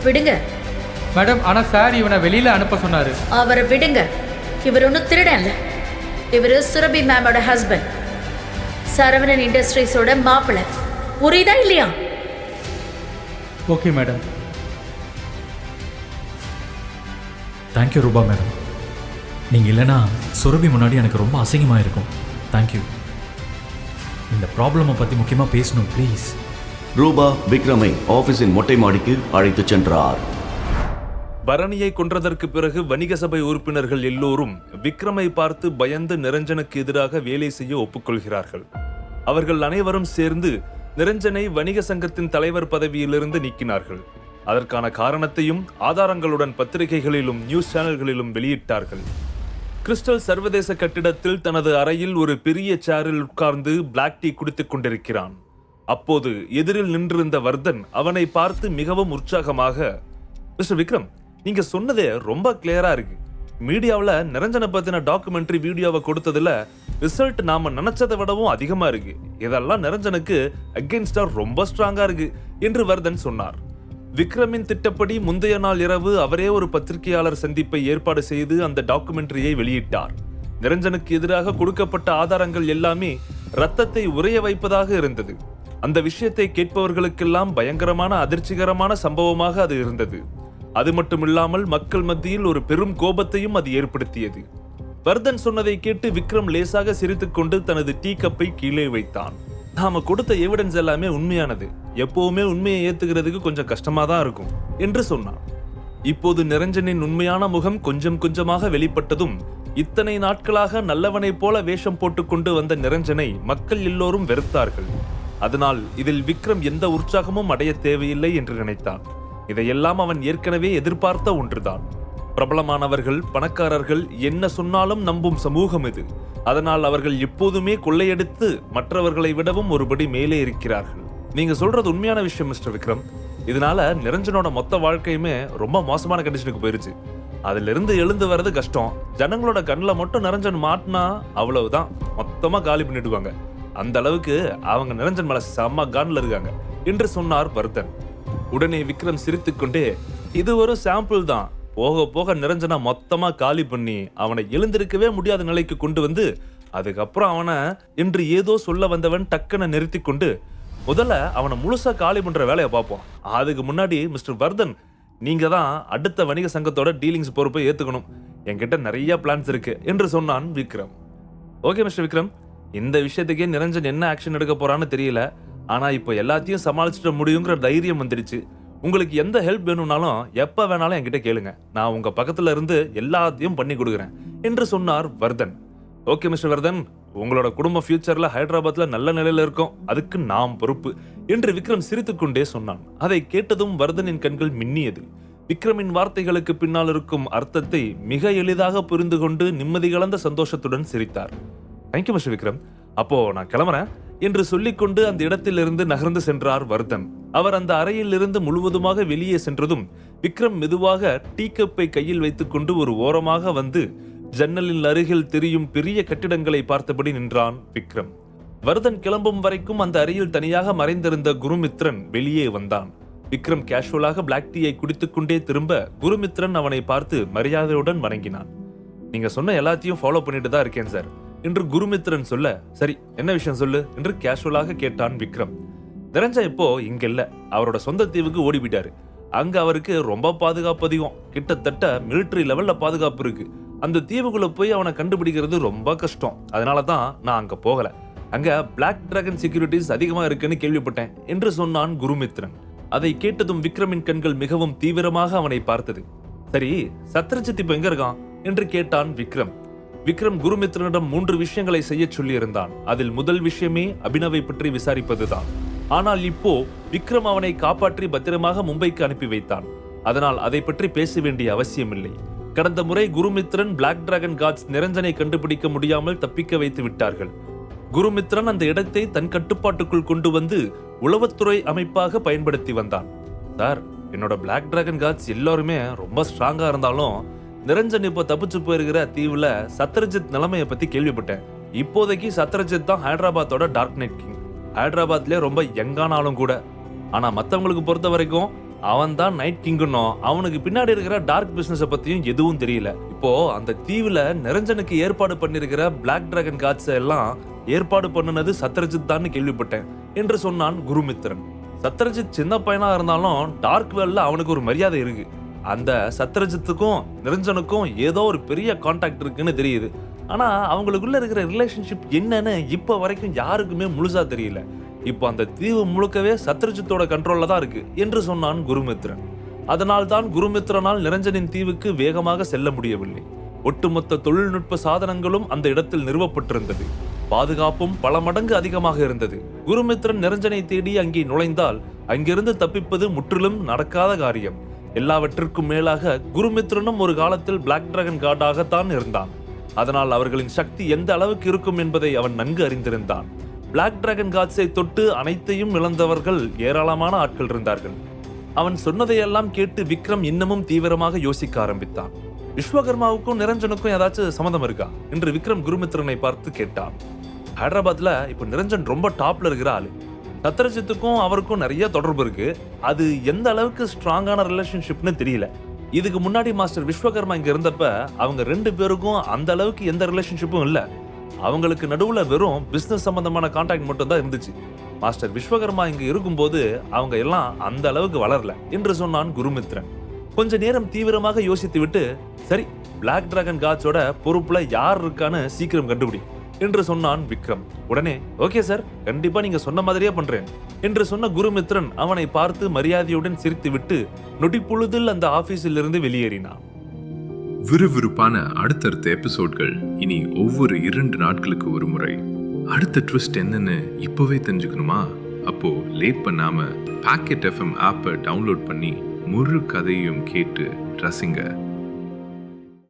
விடுங்க. மேடம், ஆனா சார் இவனை வெளியில அனுப்ப சொன்னாரு. அவரை விடுங்க. இவர் ஒன்றும் திருடன்ல. இவர் சுரபி மேமோட ஹஸ்பண்ட், சரவணன் இண்டஸ்ட்ரீஸோட மாப்பிள்ளை. புரியுதா இல்லையா? Okay madam. தேங்க்யூ ரூபா மேடம். நீங்கள் இல்லைன்னா சுரபி முன்னாடி எனக்கு ரொம்ப அசிங்கமாக இருக்கும். தேங்க்யூ. இந்த ப்ராப்ளமை பற்றி முக்கியமாக பேசணும் ப்ளீஸ். ரூபா விக்ரமை ஆபீஸின் மொட்டை மாடிக்கு அழைத்துச் சென்றார். பரணியை கொன்றதற்கு பிறகு வணிக சபை உறுப்பினர்கள் எல்லோரும் விக்ரமை பார்த்து பயந்து நிரஞ்சனுக்கு எதிராக வேலை செய்ய ஒப்புக்கொள்கிறார்கள். அவர்கள் அனைவரும் சேர்ந்து நிரஞ்சனை வணிக சங்கத்தின் தலைவர் பதவியிலிருந்து நீக்கினார்கள். அதற்கான காரணத்தையும் ஆதாரங்களுடன் பத்திரிகைகளிலும் நியூஸ் சேனல்களிலும் வெளியிட்டார்கள். கிறிஸ்டல் சர்வதேச கட்டிடத்தில் தனது அறையில் ஒரு பெரிய சேரில் உட்கார்ந்து பிளாக் டீ குடித்துக் கொண்டிருக்கிறான். அப்போது எதிரில் நின்றிருந்த வர்தன் அவனை பார்த்து மிகவும் உற்சாகமாக, மிஸ்டர் விக்ரம், நீங்க சொன்னதே ரொம்ப கிளியரா இருக்கு. மீடியாவில் நிரஞ்சனை பத்தின டாக்குமெண்ட்ரி வீடியோவை கொடுத்ததுல ரிசல்ட் நாம நினைச்சதை விடவும் அதிகமா இருக்கு. இதெல்லாம் நிரஞ்சனுக்கு அகெயின்ஸ்டா ரொம்ப ஸ்ட்ராங்கா இருக்கு என்று வர்தன் சொன்னார். விக்ரமின் திட்டப்படி முந்தைய நாள் இரவு அவரே ஒரு பத்திரிகையாளர் சந்திப்பை ஏற்பாடு செய்து அந்த டாக்குமெண்ட்ரியை வெளியிட்டார். நிரஞ்சனுக்கு எதிராக கொடுக்கப்பட்ட ஆதாரங்கள் எல்லாமே ரத்தத்தை உறைய வைப்பதாக இருந்தது. அந்த விஷயத்தை கேட்பவர்களுக்கெல்லாம் பயங்கரமான அதிர்ச்சிகரமான சம்பவமாக அது இருந்தது. அது மட்டுமில்லாமல் மக்கள் மத்தியில் ஒரு பெரும் கோபத்தையும் அது ஏற்படுத்தியது. வர்தன் சொன்னதை கேட்டு விக்ரம் லேசாக சிரித்துக்கொண்டு தனது டீ கப்பை கீழே வைத்தான். நாம கொடுத்த எவிடன்ஸ் எல்லாமே உண்மையானது, எப்பவுமே உண்மையை ஏத்துக்கிறதுக்கு கொஞ்சம் கஷ்டமா தான் இருக்கும் என்று சொன்னான். இப்போது நிரஞ்சனின் உண்மையான முகம் கொஞ்சம் கொஞ்சமாக வெளிப்பட்டதும் இத்தனை நாட்களாக நல்லவனை போல வேஷம் போட்டுக்கொண்டு வந்த நிரஞ்சனை மக்கள் எல்லோரும் வெறுத்தார்கள். அதனால் இதில் விக்ரம் எந்த உற்சாகமும் அடைய தேவையில்லை என்று நினைத்தான். இதையெல்லாம் அவன் ஏற்கனவே எதிர்பார்த்த ஒன்றுதான். பிரபலமானவர்கள், பணக்காரர்கள் என்ன சொன்னாலும் நம்பும் சமூகம் இது. அதனால் அவர்கள் எப்போதுமே கொள்ளையடித்து மற்றவர்களை விடவும் ஒருபடி மேலே இருக்கிறார்கள். நீங்க சொல்றது உண்மையான விஷயம் மிஸ்டர் விக்ரம். இதனால நிரஞ்சனோட மொத்த வாழ்க்கையுமே ரொம்ப மோசமான கண்டிஷனுக்கு போயிருச்சு. அதுல இருந்து எழுந்து வர்றது கஷ்டம். ஜனங்களோட கண்ணில் மட்டும் நிரஞ்சன் மாட்டினா அவ்வளவுதான், மொத்தமா காலி பண்ணிடுவாங்க. அந்த அளவுக்கு அவங்க நிரஞ்சன் மேல செம்ம கான்ல இருக்காங்க என்று சொன்னார் வர்தன். உடனே விக்ரம் சிரித்துக்கொண்டே, இது ஒரு சாம்பிள் தான், போக போக நிரஞ்சனா மொத்தமா காலி பண்ணி அவனை எழுந்திருக்கவே முடியாத நிலைக்கு கொண்டு வந்து அதுக்கப்புறம் அவனை என்று ஏதோ சொல்ல வந்தவன் டக்குன்னு நிறுத்தி கொண்டு, முதல்ல அவனை முழுசா காலி பண்ற வேலையை பார்ப்போம். அதுக்கு முன்னாடி மிஸ்டர் வர்தன், நீங்க தான் அடுத்த வணிக சங்கத்தோட டீலிங்ஸ் பொறுப்பை ஏத்துக்கணும். என்கிட்ட நிறைய பிளான்ஸ் இருக்கு என்று சொன்னான் விக்ரம். ஓகே மிஸ்டர் விக்ரம், இந்த விஷயத்துக்கே நிரஞ்சன் என்ன ஆக்ஷன் எடுக்க போறான்னு தெரியல. ஆனா இப்போ எல்லாத்தையும் சமாளிச்சுட முடியுங்கிற தைரியம் வந்துடுச்சு. உங்களுக்கு எந்த ஹெல்ப் வேணும்னாலும் எப்ப வேணாலும் என்கிட்ட கேளுங்க. நான் உங்க பக்கத்துல இருந்து எல்லாத்தையும் பண்ணி கொடுக்குறேன் என்று சொன்னார் வர்தன். ஓகே மிஸ்டர் வர்தன், உங்களோட குடும்ப ஃபியூச்சர்ல ஹைதராபாத்ல நல்ல நிலையில இருக்கும், அதுக்கு நாம் பொறுப்பு என்று விக்ரம் சிரித்துக்கொண்டே சொன்னான். அதை கேட்டதும் வர்தனின் கண்கள் மின்னியது. விக்ரமின் வார்த்தைகளுக்கு பின்னால் இருக்கும் அர்த்தத்தை மிக எளிதாக புரிந்து கொண்டு நிம்மதி கலந்த சந்தோஷத்துடன் சிரித்தார். தேங்க்யூ மிஸ்டர் விக்ரம், அப்போ நான் கிளம்புறேன் என்று சொல்லிக்கொண்டு அந்த இடத்திலிருந்து நகர்ந்து சென்றார் வர்தன். அவர் அந்த அறையில் இருந்து முழுவதுமாக வெளியே சென்றதும் விக்ரம் மெதுவாக டீ கப்பை கையில் வைத்துக்கொண்டு ஒரு ஓரமாக வந்து ஜன்னலின் அருகில் தெரியும் பெரிய கட்டிடங்களை பார்த்தபடி நின்றான் விக்ரம். வர்தன் கிளம்பும் வரைக்கும் அந்த அறையில் தனியாக மறைந்திருந்த குருமித்ரன் வெளியே வந்தான். விக்ரம் கேஷுவலாக பிளாக் டீயை குடித்துக்கொண்டே திரும்ப குருமித்ரன் அவனை பார்த்து மரியாதையுடன் வணங்கினான். நீங்க சொன்ன எல்லாத்தையும் ஃபாலோ பண்ணிட்டு தான் இருக்கேன் சார் என்று குருமித்ரன் சொல்ல, சரி என்ன விஷயம் சொல்லு என்று கேஷுவலாக கேட்டான் விக்ரம். நிரஞ்சன் இப்போ இங்க இல்ல, அவரோட சொந்த தீவுக்கு ஓடி போயிட்டாரு. அங்க அவருக்கு ரொம்ப பாதுகாப்பு அதிகம், கிட்டத்தட்ட மிலிட்டரி லெவல்ல பாதுகாப்பு இருக்கு. அந்த தீவுக்குள்ள போய் அவனை கண்டுபிடிக்கிறது ரொம்ப கஷ்டம். அதனாலதான் நான் அங்க போகல. அங்க பிளாக் டிராகன் செக்யூரிட்டிஸ் அதிகமா இருக்குன்னு கேள்விப்பட்டேன் என்று சொன்னான் குருமித்ரன். அதை கேட்டதும் விக்ரமின் கண்கள் மிகவும் தீவிரமாக அவனை பார்த்தது. சரி, சத்ரஜித் இப்ப எங்க இருக்கான் என்று கேட்டான் விக்ரம். விக்ரம் குருமித்ரனிடம் 3 விஷயங்களை செய்ய சொல்லியிருந்தான். அதில் முதல் விஷயமே அபினவை பற்றி விசாரிப்பதுதான். ஆனால் இப்போ விக்ரம் அவனை காப்பாற்றி பத்திரமாக மும்பைக்கு அனுப்பி வைத்தான். அதனால் அதை பற்றி பேச வேண்டிய அவசியமில்லை. கடந்த முறை குருமித்ரன் பிளாக் டிராகன் காட்ஸ் நிரஞ்சனை கண்டுபிடிக்க முடியாமல் தப்பிக்க வைத்து விட்டார்கள். குருமித்ரன் அந்த இடத்தை தன் கட்டுப்பாட்டுக்குள் கொண்டு வந்து உளவுத்துறை அமைப்பாக பயன்படுத்தி வந்தான். சார், என்னோட பிளாக் டிராகன் காட்ஸ் எல்லாருமே ரொம்ப ஸ்ட்ராங்கா இருந்தாலும் நிரஞ்சன் இப்போ தப்பிச்சு போயிருக்கிற தீவுல சத்ரஜித் நிலைமையை பத்தி கேள்விப்பட்டேன். இப்போதைக்கு சத்ரஜித் தான் ஹைதராபாத்தோட டார்க் நைட் கிங். ஹைதராபாத்ல ரொம்ப யங்கானாலும் கூட. ஆனா மத்தவங்களுக்கு பொறுத்த வரைக்கும் அவன் தான் நைட் கிங்குன்னும் அவனுக்கு பின்னாடி இருக்கிற டார்க் பிசினஸை பத்தியும் எதுவும் தெரியல. இப்போ அந்த தீவுல நிரஞ்சனுக்கு ஏற்பாடு பண்ணிருக்கிற பிளாக் டிராகன் காட்ஸ் எல்லாம் ஏற்பாடு பண்ணுனது சத்ரஜித் தான் கேள்விப்பட்டேன் என்று சொன்னான் குருமித்ரன். சத்ரஜித் சின்ன பையனா இருந்தாலும் டார்க் வேல்ல அவனுக்கு ஒரு மரியாதை இருக்கு. அந்த சத்ரஜித்துக்கும் நிரஞ்சனுக்கும் ஏதோ ஒரு பெரிய கான்டாக்ட் இருக்குன்னு தெரியுது. ஆனா அவங்களுக்குள்ள இருக்கிற ரிலேஷன்ஷிப் என்னன்னு இப்ப வரைக்கும் யாருக்குமே முழுசா தெரியல. இப்போ அந்த தீவு முழுக்கவே சத்ரஜித்தோட கண்ட்ரோல்ல தான் இருக்கு என்று சொன்னான் குருமித்ரன். அதனால் தான் குருமித்ரனால் நிரஞ்சனின் தீவுக்கு வேகமாக செல்ல முடியவில்லை. ஒட்டுமொத்த தொழில்நுட்ப சாதனங்களும் அந்த இடத்தில் நிறுவப்பட்டிருந்தது. பாதுகாப்பும் பல மடங்கு அதிகமாக இருந்தது. குருமித்ரன் நிரஞ்சனை தேடி அங்கே நுழைந்தால் அங்கிருந்து தப்பிப்பது முற்றிலும் நடக்காத காரியம். எல்லாவற்றிற்கும் மேலாக குருமித்ரனும் ஒரு காலத்தில் பிளாக் டிராகன் கார்டாகத்தான் இருந்தான். அதனால் அவர்களின் சக்தி எந்த அளவுக்கு இருக்கும் என்பதை அவன் நன்கு அறிந்திருந்தான். பிளாக் டிராகன் காட்ஸை தொட்டு அனைத்தையும் இழந்தவர்கள் ஏராளமான ஆட்கள் இருந்தார்கள். அவன் சொன்னதையெல்லாம் கேட்டு விக்ரம் இன்னமும் தீவிரமாக யோசிக்க ஆரம்பித்தான். விஸ்வகர்மாவுக்கும் நிரஞ்சனுக்கும் ஏதாச்சும் சம்மந்தம் இருக்கா என்று விக்ரம் குருமித்ரனை பார்த்து கேட்டான். ஹைதராபாத்ல இப்ப நிரஞ்சன் ரொம்ப டாப்ல இருக்கிற ஆளு. சத்ரஜித்துக்கும் அவருக்கும் நிறைய தொடர்பு இருக்கு. அது எந்த அளவுக்கு ஸ்ட்ராங்கான ரிலேஷன்ஷிப்னு தெரியல. இதுக்கு முன்னாடி மாஸ்டர் விஸ்வகர்மா இங்க இருந்தப்ப அவங்க 2 பேருக்கும் அந்த அளவுக்கு எந்த ரிலேஷன்ஷிப்பும் இல்ல. அவங்களுக்கு நடுவுல வெறும் பிசினஸ் சம்பந்தமான கான்டாக்ட் மட்டும் தான் இருந்துச்சு. மாஸ்டர் விஸ்வகர்மா இங்க இருக்கும்போது அவங்க எல்லாம் அந்த அளவுக்கு வளரல என்று சொன்னான் குருமித்ரன். கொஞ்ச நேரம் தீவிரமாக யோசித்து விட்டு, சரி, பிளாக் டிராகன் காட்ஸோட பொறுப்புல யார் இருக்கான்னு சீக்கிரம் கண்டுபிடி என்று சொன்னான் விக்ரம். உடனே ஓகே சார், கண்டிப்பா நீங்க சொன்ன மாதிரியே பண்றேன் என்று சொன்ன குருமித்ரன் அவனை பார்த்து மரியாதையுடன் சிரித்துவிட்டு நொடிப்பொழுதில் அந்த ஆபீஸில் இருந்து வெளியேறினான். விறுவிறுப்பான அடுத்தடுத்த எபிசோட்கள் இனி ஒவ்வொரு 2 நாட்களுக்கு ஒரு முறை. அடுத்த ட்விஸ்ட் என்னன்னு இப்பவே தெரிஞ்சுக்கணுமா? அப்போ லேட் பண்ணாம பாக்கெட் FM ஆப்பை டவுன்லோட் பண்ணி முழு கதையும் கேட்டு ரசிங்க.